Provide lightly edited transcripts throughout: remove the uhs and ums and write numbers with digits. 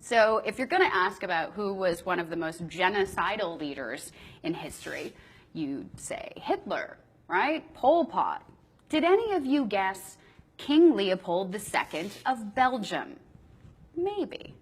So if you're going to ask about who was one of the most genocidal leaders in history, you'd say Hitler, right? Pol Pot. Did any of you guess King Leopold II of Belgium? Maybe.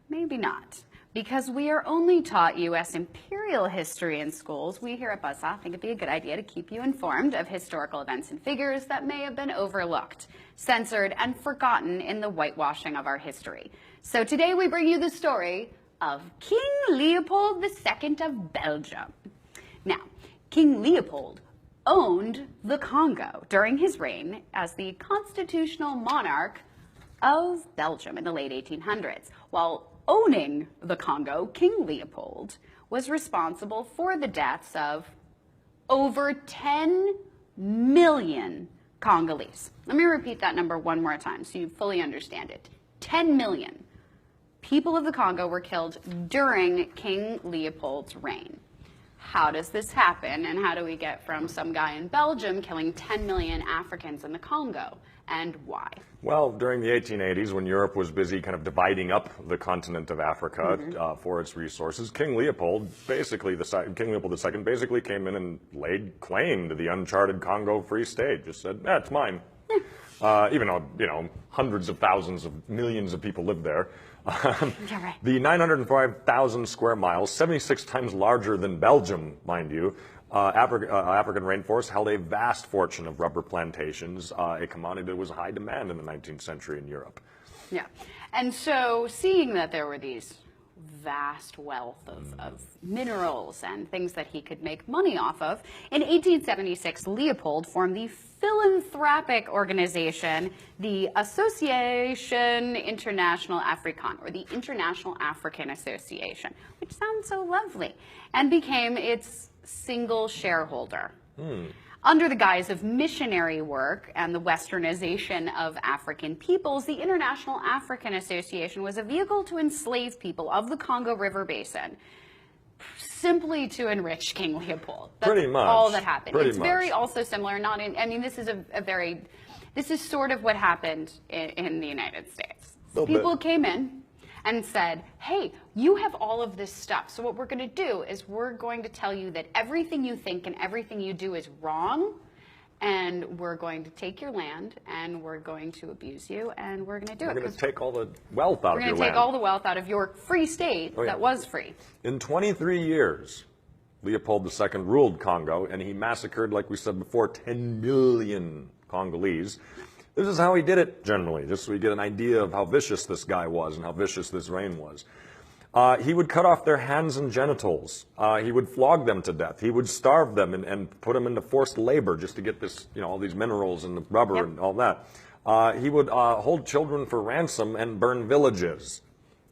Maybe not. Because we are only taught U.S. imperial history in schools, we here at Buzzsaw think it'd be a good idea to keep you informed of historical events and figures that may have been overlooked, censored, and forgotten in the whitewashing of our history. So today we bring you the story of King Leopold II of Belgium. Now, King Leopold owned the Congo during his reign as the constitutional monarch of Belgium in the late 1800s. While owning the Congo, King Leopold was responsible for the deaths of over 10 million Congolese. Let me repeat that number one more time so you fully understand it. 10 million people of the Congo were killed during King Leopold's reign. How does this happen, and how do we get from some guy in Belgium killing 10 million Africans in the Congo, and why? Well, during the 1880s, when Europe was busy kind of dividing up the continent of Africa for its resources, King Leopold II basically came in and laid claim to the uncharted Congo Free State. Just said, it's mine. Even though, hundreds of thousands of millions of people lived there. Yeah, right. The 905,000 square miles, 76 times larger than Belgium, mind you, African rainforest held a vast fortune of rubber plantations, a commodity that was high demand in the 19th century in Europe. Yeah. And so seeing that there were these vast wealth of minerals and things that he could make money off of, in 1876, Leopold formed the philanthropic organization, the Association International Africaine, or the International African Association, which sounds so lovely, and became its single shareholder. Under the guise of missionary work and the westernization of African peoples, the International African Association was a vehicle to enslave people of the Congo River Basin, simply to enrich King Leopold. That's Pretty much. all that happened. Pretty it's much. very also similar, this is sort of what happened in the United States. People came in and said, hey, you have all of this stuff. So what we're going to do is we're going to tell you that everything you think and everything you do is wrong. And we're going to take your land, and we're going to abuse you, and we're going to do it. We're going to take all the wealth out of your land. We're going to take all the wealth out of your free state that was free. In 23 years, Leopold II ruled Congo, and he massacred, like we said before, 10 million Congolese. This is how he did it, generally, just so we get an idea of how vicious this guy was and how vicious this reign was. He would cut off their hands and genitals. He would flog them to death. He would starve them and put them into forced labor just to get this, all these minerals and the rubber and all that. He would hold children for ransom and burn villages.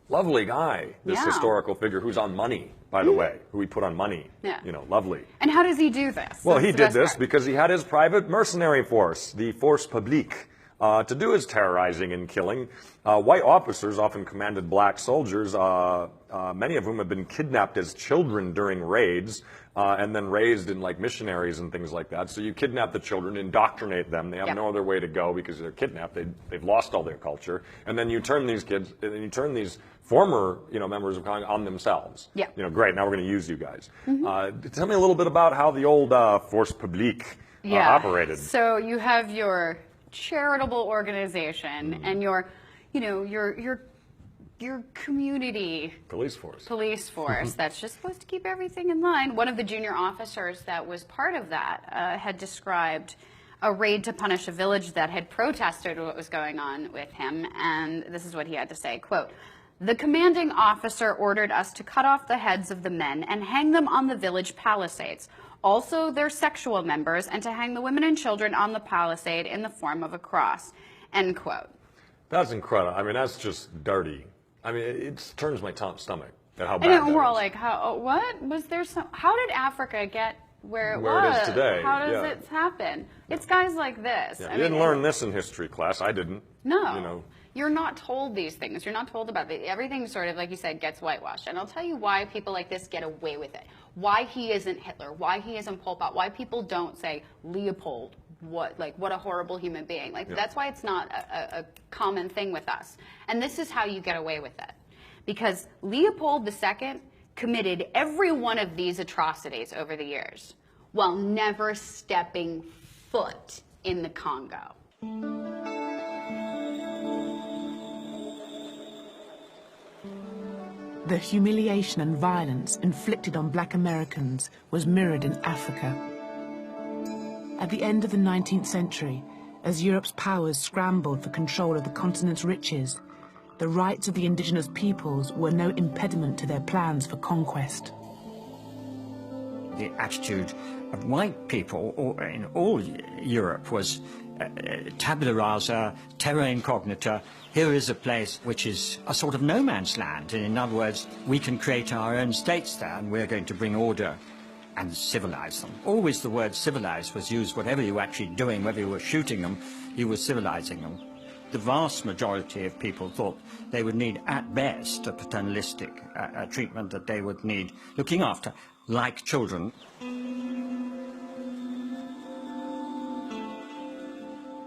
Lovely guy, this historical figure who's on money, by the way, who he put on money. Yeah. Lovely. And how does he do this? Well, he did this because he had his private mercenary force, the Force Publique, to do his terrorizing and killing. White officers often commanded black soldiers, many of whom had been kidnapped as children during raids and then raised in like missionaries and things like that. So you kidnap the children, indoctrinate them. They have no other way to go because they're kidnapped. They've lost all their culture. And then you turn these kids, and you turn these former, members of Congress on themselves. Yeah. Great, now we're going to use you guys. Tell me a little bit about how the old Force Publique operated. So you have your charitable organization and your community police force that's just supposed to keep everything in line. One of the junior officers that was part of that had described a raid to punish a village that had protested what was going on with him, and this is what he had to say, quote, "The commanding officer ordered us to cut off the heads of the men and hang them on the village palisades, also their sexual members, and to hang the women and children on the palisade in the form of a cross," end quote. That's incredible. I mean, that's just dirty. I mean, it turns my stomach at how bad that is. We're all like, what? Was there how did Africa get where it was? It is today. How does it happen? It's guys like this. Yeah. You didn't learn this in history class. I didn't. No. You're not told these things. You're not told about it. Everything sort of, like you said, gets whitewashed. And I'll tell you why people like this get away with it. Why he isn't Hitler. Why he isn't Pol Pot. Why people don't say Leopold. What a horrible human being. That's why it's not a common thing with us. And this is how you get away with it. because Leopold II committed every one of these atrocities over the years while never stepping foot in the Congo. The humiliation and violence inflicted on black Americans was mirrored in Africa. At the end of the 19th century, as Europe's powers scrambled for control of the continent's riches, the rights of the indigenous peoples were no impediment to their plans for conquest. The attitude of white people in all Europe was tabula rasa, terra incognita. Here is a place which is a sort of no man's land. In other words, we can create our own states there, and we're going to bring order and civilize them. Always the word civilize was used. Whatever you were actually doing, whether you were shooting them, you were civilizing them. The vast majority of people thought they would need, at best, a paternalistic treatment, that they would need looking after, like children.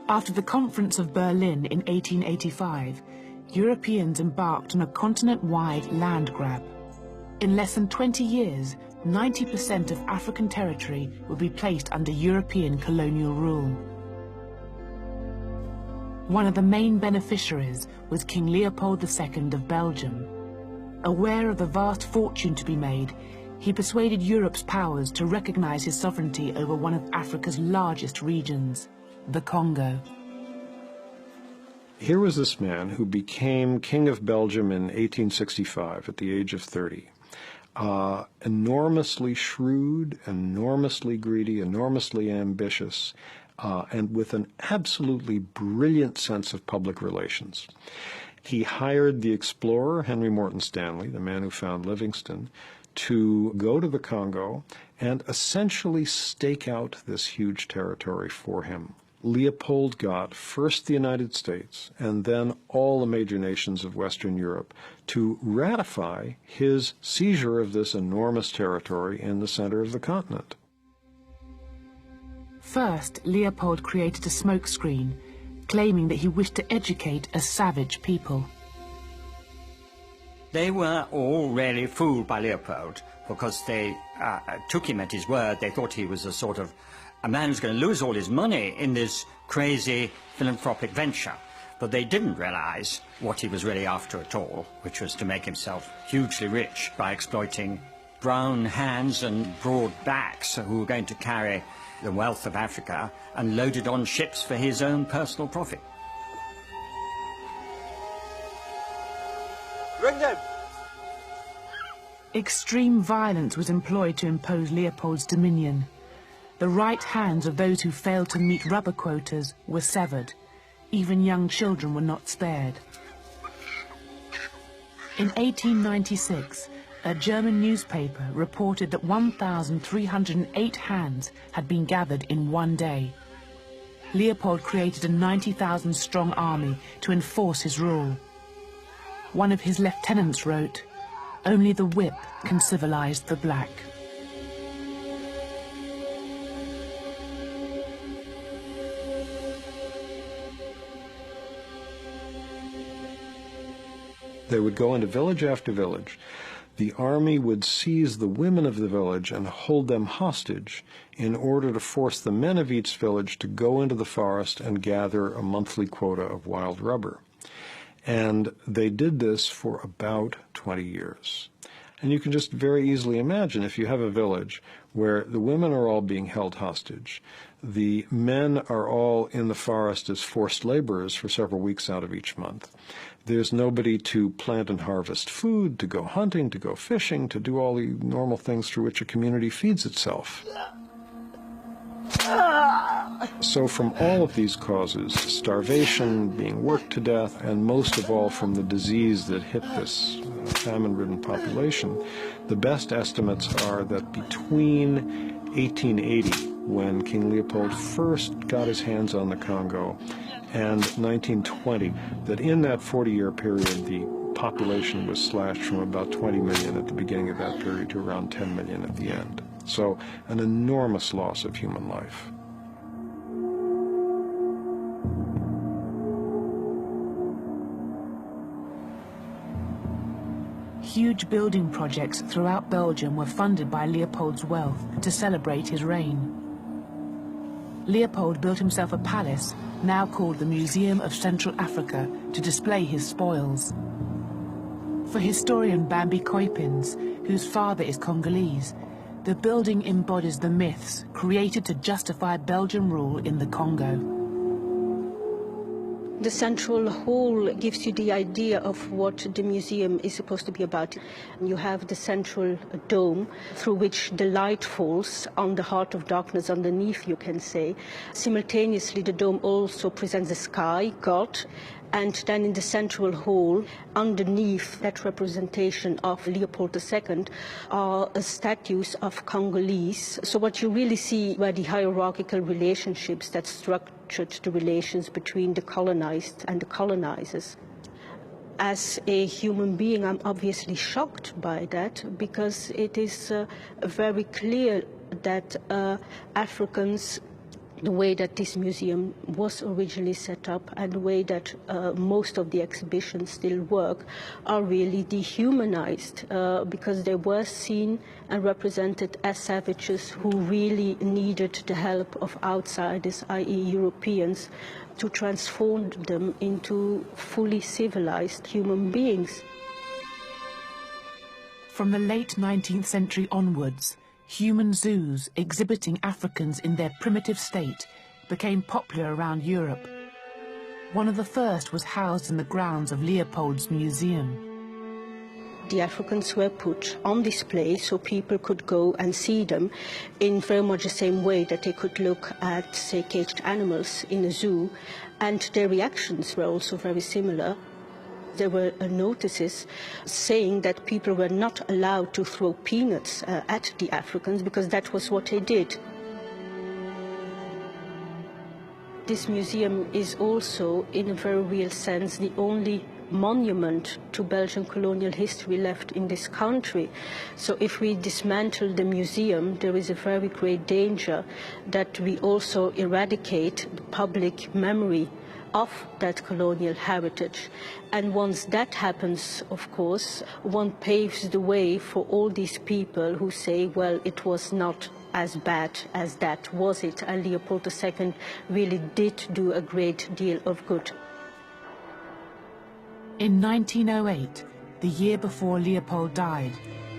After the Conference of Berlin in 1885, Europeans embarked on a continent-wide land grab. In less than 20 years, 90% of African territory would be placed under European colonial rule. One of the main beneficiaries was King Leopold II of Belgium. Aware of the vast fortune to be made, he persuaded Europe's powers to recognize his sovereignty over one of Africa's largest regions, the Congo. Here was this man who became King of Belgium in 1865 at the age of 30. Enormously shrewd, enormously greedy, enormously ambitious, and with an absolutely brilliant sense of public relations. He hired the explorer Henry Morton Stanley, the man who found Livingstone, to go to the Congo and essentially stake out this huge territory for him. Leopold got first the United States and then all the major nations of Western Europe to ratify his seizure of this enormous territory in the center of the continent. First, Leopold created a smokescreen, claiming that he wished to educate a savage people. They were all really fooled by Leopold because they took him at his word. They thought he was a sort of a man who's going to lose all his money in this crazy philanthropic venture. But they didn't realize what he was really after at all, which was to make himself hugely rich by exploiting brown hands and broad backs who were going to carry the wealth of Africa and load it on ships for his own personal profit. Bring them! Extreme violence was employed to impose Leopold's dominion. The right hands of those who failed to meet rubber quotas were severed. Even young children were not spared. In 1896, a German newspaper reported that 1,308 hands had been gathered in one day. Leopold created a 90,000-strong army to enforce his rule. One of his lieutenants wrote, "Only the whip can civilize the black." They would go into village after village. The army would seize the women of the village and hold them hostage in order to force the men of each village to go into the forest and gather a monthly quota of wild rubber. And they did this for about 20 years. And you can just very easily imagine if you have a village where the women are all being held hostage, the men are all in the forest as forced laborers for several weeks out of each month. There's nobody to plant and harvest food, to go hunting, to go fishing, to do all the normal things through which a community feeds itself. So from all of these causes, starvation, being worked to death, and most of all from the disease that hit this famine-ridden population, the best estimates are that between 1880, when King Leopold first got his hands on the Congo, and 1920, that in that 40-year period, the population was slashed from about 20 million at the beginning of that period to around 10 million at the end. So an enormous loss of human life. Huge building projects throughout Belgium were funded by Leopold's wealth to celebrate his reign. Leopold built himself a palace, now called the Museum of Central Africa, to display his spoils. For historian Bambi Koipins, whose father is Congolese, the building embodies the myths created to justify Belgian rule in the Congo. The central hall gives you the idea of what the museum is supposed to be about. You have the central dome through which the light falls on the heart of darkness underneath, you can say. Simultaneously, the dome also presents the sky, God, and then in the central hall, underneath that representation of Leopold II, are statues of Congolese. So what you really see were the hierarchical relationships that structured the relations between the colonized and the colonizers. As a human being, I'm obviously shocked by that, because it is very clear that Africans, the way that this museum was originally set up and the way that most of the exhibitions still work, are really dehumanized because they were seen and represented as savages who really needed the help of outsiders, i.e. Europeans, to transform them into fully civilized human beings. From the late 19th century onwards, human zoos exhibiting Africans in their primitive state became popular around Europe. One of the first was housed in the grounds of Leopold's museum. The Africans were put on display so people could go and see them in very much the same way that they could look at, say, caged animals in a zoo, and their reactions were also very similar. There were notices saying that people were not allowed to throw peanuts at the Africans because that was what they did. This museum is also, in a very real sense, the only monument to Belgian colonial history left in this country. So if we dismantle the museum, there is a very great danger that we also eradicate the public memory of that colonial heritage. And once that happens, of course, one paves the way for all these people who say, well, it was not as bad as that, was it? And Leopold II really did do a great deal of good. In 1908, the year before Leopold died,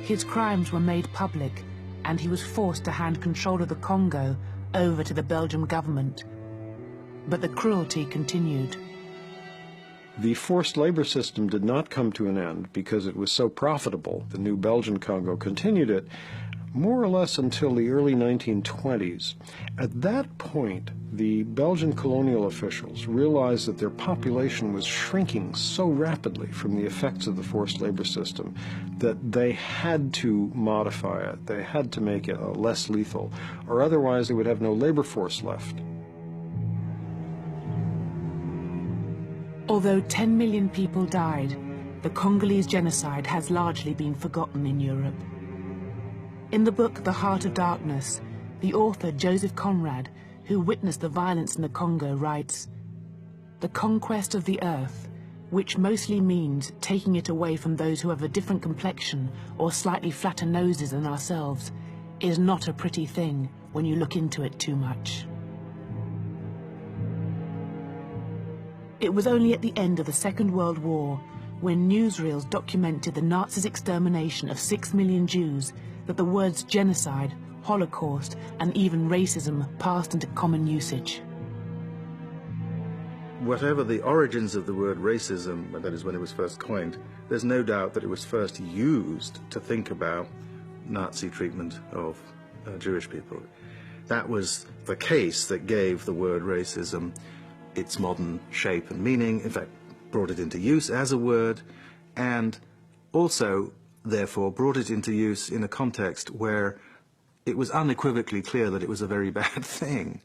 his crimes were made public and he was forced to hand control of the Congo over to the Belgian government. But the cruelty continued. The forced labor system did not come to an end because it was so profitable. The new Belgian Congo continued it more or less until the early 1920s. At that point, the Belgian colonial officials realized that their population was shrinking so rapidly from the effects of the forced labor system that they had to modify it. They had to make it less lethal, or otherwise they would have no labor force left. Although 10 million people died, the Congolese genocide has largely been forgotten in Europe. In the book The Heart of Darkness, the author Joseph Conrad, who witnessed the violence in the Congo, writes, "The conquest of the earth, which mostly means taking it away from those who have a different complexion or slightly flatter noses than ourselves, is not a pretty thing when you look into it too much." It was only at the end of the Second World War, when newsreels documented the Nazis' extermination of 6 million Jews, that the words genocide, Holocaust, and even racism passed into common usage. Whatever the origins of the word racism, that is when it was first coined, there's no doubt that it was first used to think about Nazi treatment of Jewish people. That was the case that gave the word racism its modern shape and meaning, in fact, brought it into use as a word, and also, therefore, brought it into use in a context where it was unequivocally clear that it was a very bad thing.